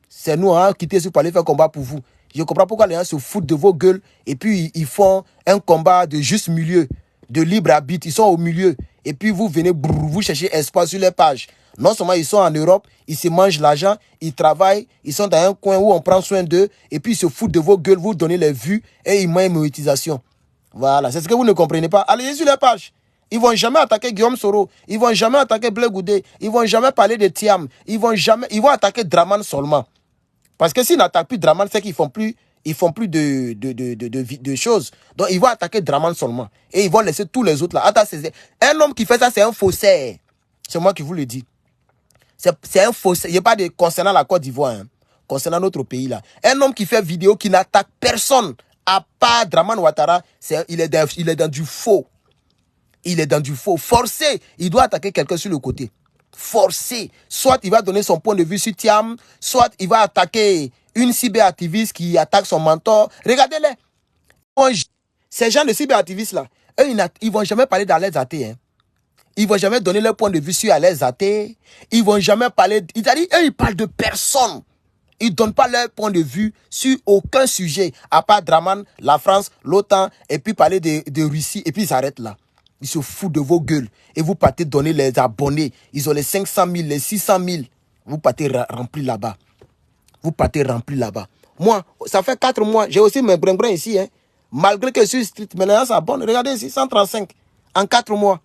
C'est nous, hein, quitter pour aller faire combat pour vous. Je comprends pourquoi les gens se foutent de vos gueules et puis ils font un combat de juste milieu, de libre arbitre. Ils sont au milieu. Et puis vous venez, vous cherchez espoir sur les pages. Non seulement ils sont en Europe, ils se mangent l'argent, ils travaillent, ils sont dans un coin où on prend soin d'eux, et puis ils se foutent de vos gueules, vous donnez les vues et ils mangent une monétisation. Voilà, c'est ce que vous ne comprenez pas. Allez sur les pages. Ils ne vont jamais attaquer Guillaume Soro, ils ne vont jamais attaquer Blé Goudé, ils ne vont jamais parler de Thiam, ils vont attaquer Draman seulement. Parce que s'ils n'attaquent plus Draman, c'est qu'ils ne font plus de choses. Donc, ils vont attaquer Draman seulement. Et ils vont laisser tous les autres là. Attends, un homme qui fait ça, c'est un faussaire. C'est moi qui vous le dis. C'est un faussaire. Il n'y a pas de concernant la Côte d'Ivoire. Hein, concernant notre pays là. Un homme qui fait vidéo, qui n'attaque personne, à part Draman Ouattara, il est dans du faux. Il est dans du faux. Forcé. Il doit attaquer quelqu'un sur le côté. Forcé. Soit il va donner son point de vue sur Thiam, soit il va attaquer une cyberactiviste qui attaque son mentor. Regardez-les. Ces gens de cyberactivistes-là, eux, ils ne vont jamais parler d'Alain Zaté. Hein. Ils ne vont jamais donner leur point de vue sur Alain Zaté. Ils ne vont jamais parler... Eux, ils parlent de personne. Ils ne donnent pas leur point de vue sur aucun sujet, à part Draman, la France, l'OTAN, et puis parler de Russie, et puis ils s'arrêtent là. Ils se foutent de vos gueules. Et vous partez donner les abonnés. Ils ont les 500 000, les 600 000. Vous partez remplir là-bas. Vous partez remplir là-bas. Moi, ça fait 4 mois. J'ai aussi mes brin ici. Hein. Malgré que je suis street, mais les gens s'abonnent. Regardez ici, 135 en 4 mois.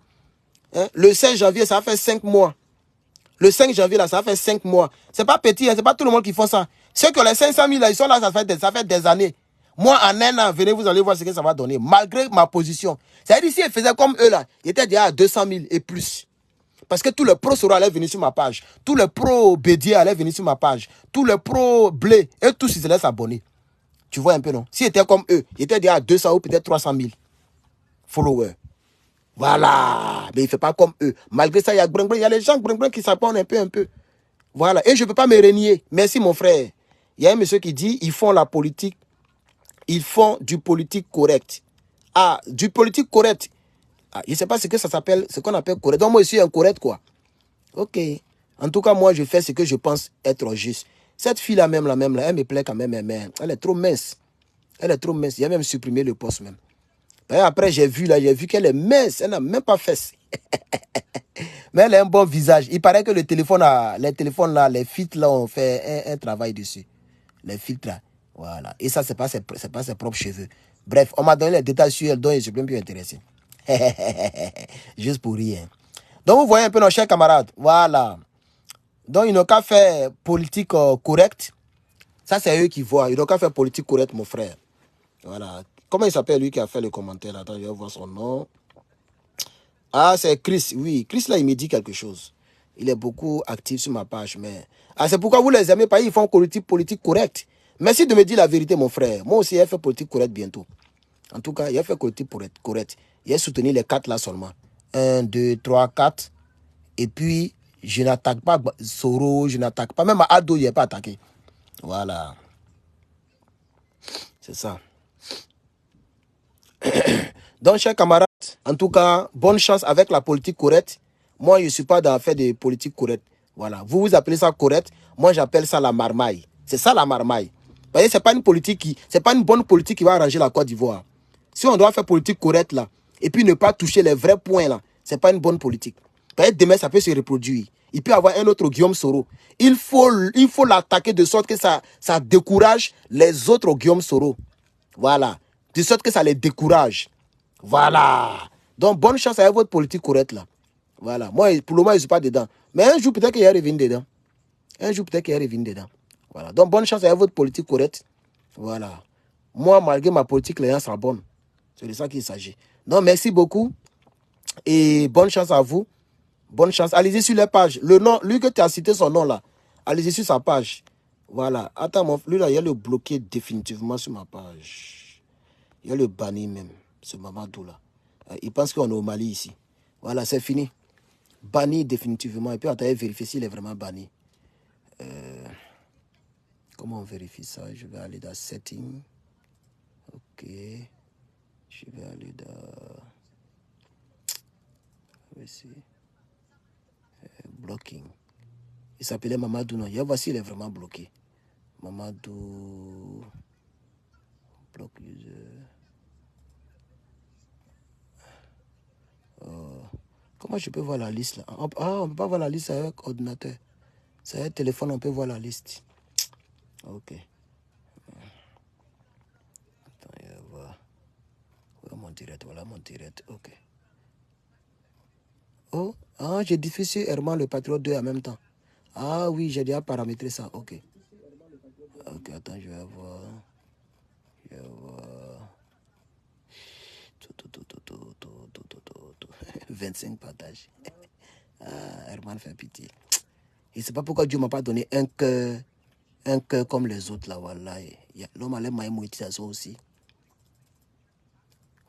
Hein. Le 16 janvier, ça fait 5 mois. Le 5 janvier, là, ça fait 5 mois. C'est pas petit, hein, c'est pas tout le monde qui fait ça. Ceux qui ont les 500 000, là, ils sont là, ça fait des années. Moi, en un an, venez, vous allez voir ce que ça va donner. Malgré ma position. C'est-à-dire, si ils faisaient comme eux, là, ils étaient déjà à 200 000 et plus. Parce que tous les pros Soro allaient venir sur ma page. Tous les pros Bédier allaient venir sur ma page. Tous les pros Blé, et tous, ils se laissent abonner. Tu vois un peu, non? S'ils étaient comme eux, ils étaient déjà à 200 ou peut-être 300 000 followers. Voilà. Mais il ne fait pas comme eux. Malgré ça, il y a les gens qui s'abonnent un peu. Voilà. Et je ne peux pas me renier. Merci, mon frère. Il y a un monsieur qui dit, ils font la politique. Ils font du politique correct. Ah, du politique correct. Ah, je ne sais pas ce que ça s'appelle, ce qu'on appelle correct. Donc, moi, je suis un correct, quoi. Ok. En tout cas, moi, je fais ce que je pense être juste. Cette fille-là, même, elle me plaît quand même. Elle est trop mince. Elle est trop mince. Il a même supprimé le poste, même. Et après, j'ai vu qu'elle est mince. Elle n'a même pas fait. Mais elle a un bon visage. Il paraît que les téléphones là, les filtres là, on fait un travail dessus. Les filtres là. Voilà. Et ça, c'est pas ses propres cheveux. Bref, on m'a donné les détails sur elle, donc je suis même plus intéressé. Juste pour rien. Donc, vous voyez un peu nos chers camarades. Voilà. Donc, ils n'ont qu'à faire politique correcte. Ça, c'est eux qui voient. Ils n'ont qu'à faire politique correcte, mon frère. Voilà. Comment il s'appelle, lui, qui a fait le commentaire? Attends, je vais voir son nom. Ah, c'est Chris. Oui, Chris, là, il me dit quelque chose. Il est beaucoup actif sur ma page. Mais... Ah, c'est pourquoi vous les aimez pas. Ils font politique correcte. Merci de me dire la vérité, mon frère. Moi aussi, il fait politique correcte bientôt. En tout cas, il a fait politique correcte. Il a soutenu les 4 là seulement. 1, 2, 3, 4. Et puis, je n'attaque pas Soro, je n'attaque pas. Même Ado, il n'est pas attaqué. Voilà. C'est ça. Donc, chers camarades, en tout cas, bonne chance avec la politique correcte. Moi, je ne suis pas dans l'affaire de politique correcte. Voilà. Vous appelez ça correct. Moi, j'appelle ça la marmaille. C'est ça la marmaille. Vous voyez, ce n'est pas une politique c'est pas une bonne politique qui va arranger la Côte d'Ivoire. Si on doit faire politique correcte là, et puis ne pas toucher les vrais points là, ce n'est pas une bonne politique. Peut-être demain, ça peut se reproduire. Il peut y avoir un autre Guillaume Soro. Il faut l'attaquer de sorte que ça décourage les autres Guillaume Soro. Voilà. De sorte que ça les décourage. Voilà. Donc, bonne chance avec votre politique correcte là. Voilà. Moi, pour le moment, je ne suis pas dedans. Mais un jour, peut-être qu'il y a revenu dedans. Un jour, peut-être qu'il y a revenu dedans. Voilà. Donc, bonne chance avec votre politique correcte. Voilà. Moi, malgré ma politique, les gens s'abonnent. C'est de ça qu'il s'agit. Donc, merci beaucoup. Et bonne chance à vous. Bonne chance. Allez-y sur les pages. Le nom, lui que tu as cité son nom là. Allez-y sur sa page. Voilà. Attends, lui là, il y a le bloqué définitivement sur ma page. Il y a le banni même. Ce Mamadou là. Il pense qu'on est au Mali ici. Voilà, c'est fini. Banni définitivement. Et puis, on va vérifier s'il est vraiment banni. Comment on vérifie ça? Je vais aller dans Setting. Ok. Je vais aller dans... Ici. Blocking. Il s'appelait Mamadou, non. Voici, il est vraiment bloqué. Mamadou. Block user. Comment je peux voir la liste là? On ne peut pas voir la liste avec ordinateur. C'est un téléphone, on peut voir la liste. Ok. Attends, je vais voir. Voilà mon direct, voilà mon direct. Ok. Oh, j'ai diffusé Herman le Patriote 2 en même temps. Ah oui, j'ai déjà paramétré ça. Ok. Ok, attends, je vais voir. 25 partages. Herman fait pitié. Et c'est pas pourquoi Dieu m'a pas donné un cœur comme les autres là. Voilà. L'homme a l'air monétisation aussi.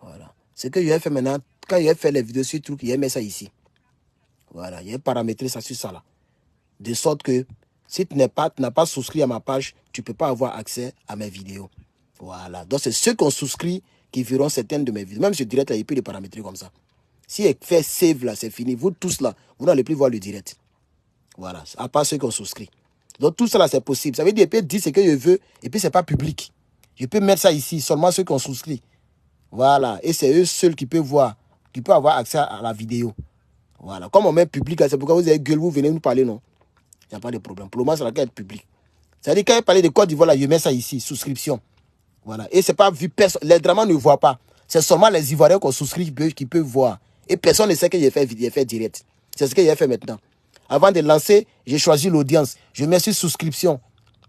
Voilà. Ce que je vais faire maintenant, quand je vais faire les vidéos sur truc, je vais mettre ça ici. Voilà. Je vais paramétrer ça sur ça là. De sorte que si tu n'as pas souscrit à ma page, tu ne peux pas avoir accès à mes vidéos. Voilà. Donc c'est ceux qui ont souscrit qui verront certaines de mes vidéos. Même ce direct là, il peut les paramétrer comme ça. Si il fait save là, c'est fini. Vous tous là, vous n'allez plus voir le direct. Voilà. À part ceux qui ont souscrit. Donc tout ça là, c'est possible. Ça veut dire que je peux dire ce que je veux et puis c'est pas public. Je peux mettre ça ici, seulement ceux qui ont souscrit. Voilà. Et c'est eux seuls qui peuvent voir, qui peuvent avoir accès à la vidéo. Voilà. Comme on met public, c'est pourquoi vous avez gueule, vous venez nous parler, non? Il n'y a pas de problème. Pour le moment, ça va être public. C'est-à-dire quand il parle de Côte d'Ivoire, là, je mets ça ici, souscription. Voilà. Et c'est pas vu, les dramas ne voient pas. C'est seulement les Ivoiriens qui ont souscrit qui peuvent voir. Et personne ne sait que j'ai fait direct. C'est ce que j'ai fait maintenant. Avant de lancer, j'ai choisi l'audience. Je mets sur souscription.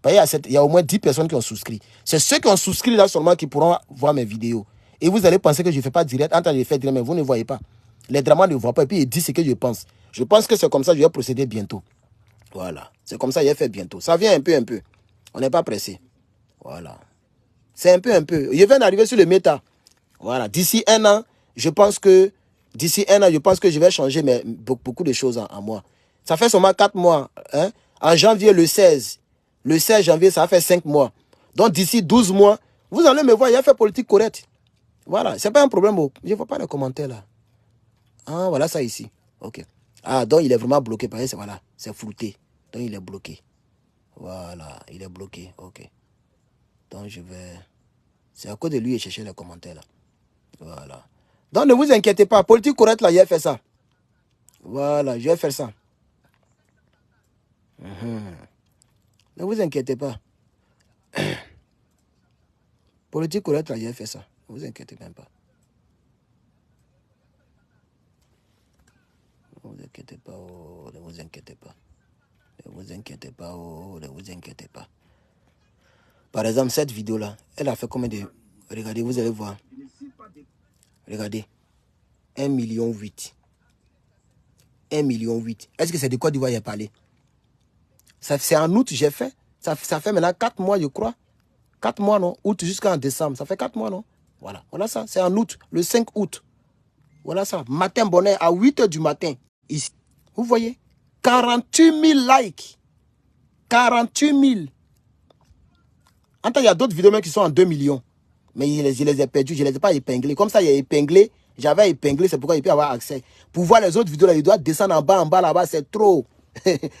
Il y a au moins 10 personnes qui ont souscrit. C'est ceux qui ont souscrit là seulement qui pourront voir mes vidéos. Et vous allez penser que je ne fais pas direct. En temps de faire direct, mais vous ne voyez pas. Les dramas ne voient pas. Et puis ils disent ce que je pense. Je pense que c'est comme ça que je vais procéder bientôt. Voilà. C'est comme ça que je vais faire bientôt. Ça vient un peu. On n'est pas pressé. Voilà. C'est un peu. Je viens d'arriver sur le méta. Voilà. D'ici un an, je pense que je vais changer beaucoup de choses en moi. Ça fait seulement 4 mois. Hein? En janvier, le 16 janvier, ça fait 5 mois. Donc, d'ici 12 mois, vous allez me voir, il a fait politique correcte. Voilà, c'est pas un problème. Je ne vois pas les commentaires là. Ah, voilà ça ici. Ok. Ah, donc il est vraiment bloqué. Voilà, c'est flouté. Donc, il est bloqué. Voilà, il est bloqué. Ok. Donc, je vais... C'est à cause de lui et chercher les commentaires là. Voilà. Donc, ne vous inquiétez pas. Politique correcte là, il a fait ça. Voilà, je vais faire ça. Ne vous inquiétez pas. Politique correcte là, il a fait ça. Ne vous inquiétez même pas. Ne vous inquiétez pas. Oh, ne vous inquiétez pas. Ne vous inquiétez pas. Oh, ne vous inquiétez pas. Par exemple, cette vidéo là, elle a fait combien de... Regardez, vous allez voir. Regardez. 1,8 million. 1,8 million. Est-ce que c'est de Côte d'Ivoire il a parlé? C'est en août, j'ai fait. Ça fait maintenant 4 mois, je crois. 4 mois, non? Août jusqu'en décembre. Ça fait 4 mois, non? Voilà. Voilà ça. C'est en août. Le 5 août. Voilà ça. Matin bonheur à 8 h du matin. Ici. Vous voyez? 48 000 likes. 48 000. En temps, il y a d'autres vidéos même qui sont en 2 millions. Mais je les ai perdus. Je ne les ai pas épinglés. Comme ça, il y a épinglé. J'avais épinglé. C'est pourquoi il peut avoir accès. Pour voir les autres vidéos, là, il doit descendre en bas, là-bas. C'est trop.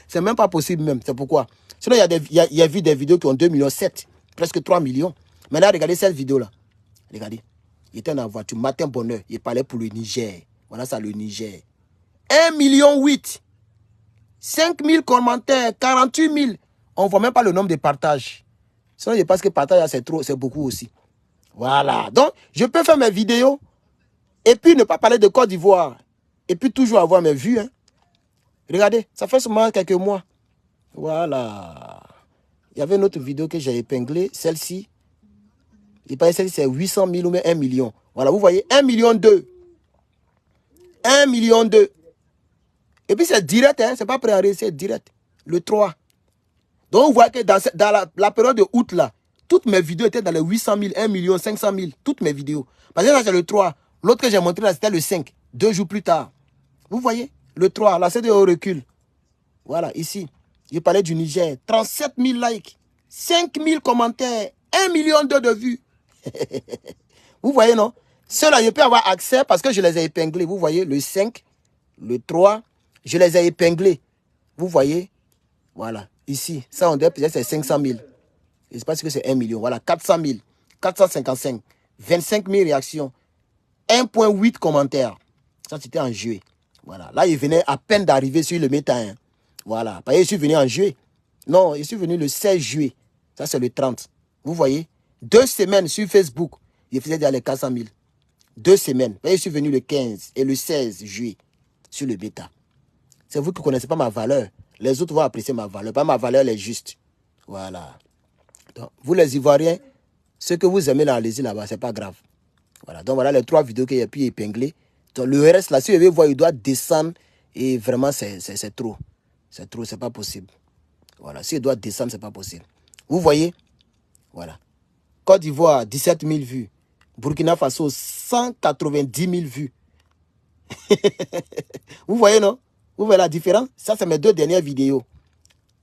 C'est même pas possible même. C'est pourquoi. Sinon, il y a vu des vidéos qui ont 2 millions 7. Presque 3 millions. Maintenant, regardez cette vidéo-là. Regardez. Il était dans la voiture. Matin bonheur. Il parlait pour le Niger. Voilà ça, le Niger. 1,8 million. 5 000 commentaires. 48 000. On ne voit même pas le nombre de partages. Sinon, je pense que partage, c'est beaucoup aussi. Voilà. Donc, je peux faire mes vidéos et puis ne pas parler de Côte d'Ivoire. Et puis toujours avoir mes vues. Hein. Regardez, ça fait seulement quelques mois. Voilà. Il y avait une autre vidéo que j'ai épinglée. Celle-ci. Il paraît que celle-ci, c'est 800 000 ou même 1 million. Voilà, vous voyez, 1,2 million. 1,2 million. Et puis c'est direct, hein, c'est pas préenregistré, c'est direct. Le 3. Donc vous voyez que dans la période de août, là, toutes mes vidéos étaient dans les 800 000, 1 million, 500 000. Toutes mes vidéos. Parce que là, c'est le 3. L'autre que j'ai montré là, c'était le 5. 2 jours plus tard. Vous voyez, le 3, là, c'est de recul. Voilà, ici. Je parlais du Niger. 37 000 likes. 5 000 commentaires. 1,2 million de vues. Vous voyez, non? Ceux-là, je peux avoir accès parce que je les ai épinglés. Vous voyez, le 5, Le 3, je les ai épinglés. Vous voyez? Voilà. Ici, ça, on dirait peut-être c'est 500 000. Je ne sais pas si c'est 1 million. Voilà, 400 000. 455. 25 000 réactions. 1,8 commentaires. Ça, c'était en juillet. Voilà. Là, il venait à peine d'arriver sur le méta. Hein. Voilà. Parce que je suis venu en juillet. Non, je suis venu le 16 juillet. Ça, c'est le 30. Vous voyez? 2 semaines sur Facebook. Je faisais déjà les 400 000. 2 semaines. Je suis venu le 15 et le 16 juillet sur le bêta. C'est vous qui ne connaissez pas ma valeur. Les autres vont apprécier ma valeur. Pas ma valeur, elle est juste. Voilà. Donc, vous les Ivoiriens, ce que vous aimez là, allez-y là-bas, c'est pas grave. Voilà. Donc voilà les 3 vidéos que j'ai pu épingler. Donc le reste là, si vous voulez voir, il doit descendre. Et vraiment, c'est trop. C'est trop, c'est pas possible. Voilà. S'il doit descendre, c'est pas possible. Vous voyez? Voilà. Côte d'Ivoire, 17 000 vues. Burkina Faso, 190 000 vues. Vous voyez, non? Vous voyez la différence? Ça, c'est mes 2 dernières vidéos.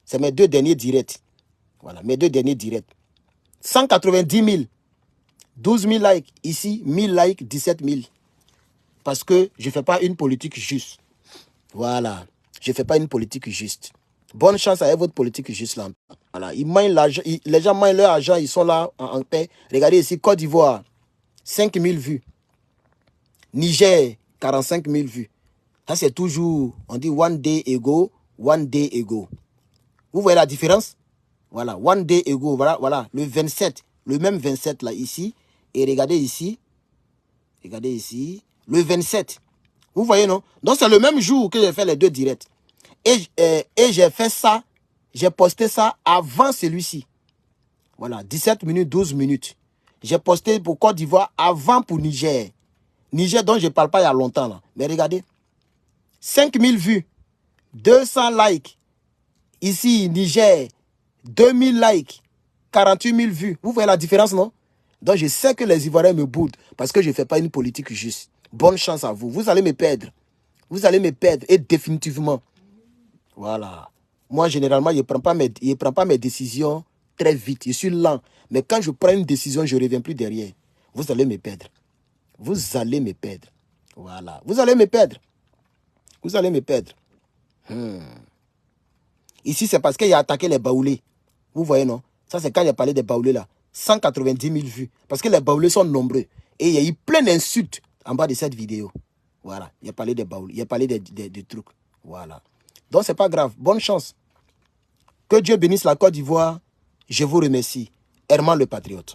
C'est mes 2 derniers directs. Voilà, mes 2 derniers directs. 190 000. 12 000 likes. Ici, 1000 likes, 17 000. Parce que je ne fais pas une politique juste. Voilà. Je ne fais pas une politique juste. Bonne chance avec votre politique juste là. Voilà. Ils mangent l'argent. Les gens mangent leur argent. Ils sont là en paix. Regardez ici, Côte d'Ivoire, 5 000 vues. Niger, 45 000 vues. Ça, c'est toujours, on dit one day ago, one day ago. Vous voyez la différence? Voilà, one day ago. Voilà, voilà, le 27. Le même 27 là, ici. Et regardez ici. Regardez ici. Le 27. Vous voyez, non? Donc, c'est le même jour que j'ai fait les 2 directs. Et j'ai fait ça. J'ai posté ça avant celui-ci. Voilà, 17 minutes, 12 minutes. J'ai posté pour Côte d'Ivoire avant pour Niger. Niger dont je ne parle pas il y a longtemps. Là. Mais regardez. 5000 vues. 200 likes. Ici, Niger. 2000 likes. 48 000 vues. Vous voyez la différence, non? Donc, je sais que les Ivoiriens me boudent parce que je ne fais pas une politique juste. Bonne chance à vous. Vous allez me perdre. Vous allez me perdre et définitivement. Voilà. Moi, généralement, je ne prends pas mes décisions très vite. Je suis lent. Mais quand je prends une décision, je ne reviens plus derrière. Vous allez me perdre. Vous allez me perdre. Voilà. Vous allez me perdre. Vous allez me perdre. Ici, c'est parce qu'il a attaqué les baoulés. Vous voyez, non? Ça, c'est quand il a parlé des baoulés là. 190 000 vues. Parce que les baoulés sont nombreux. Et il y a eu plein d'insultes en bas de cette vidéo. Voilà. Il a parlé des baoulés. Il a parlé des trucs. Voilà. Donc, c'est pas grave. Bonne chance. Que Dieu bénisse la Côte d'Ivoire. Je vous remercie. Herman le Patriote.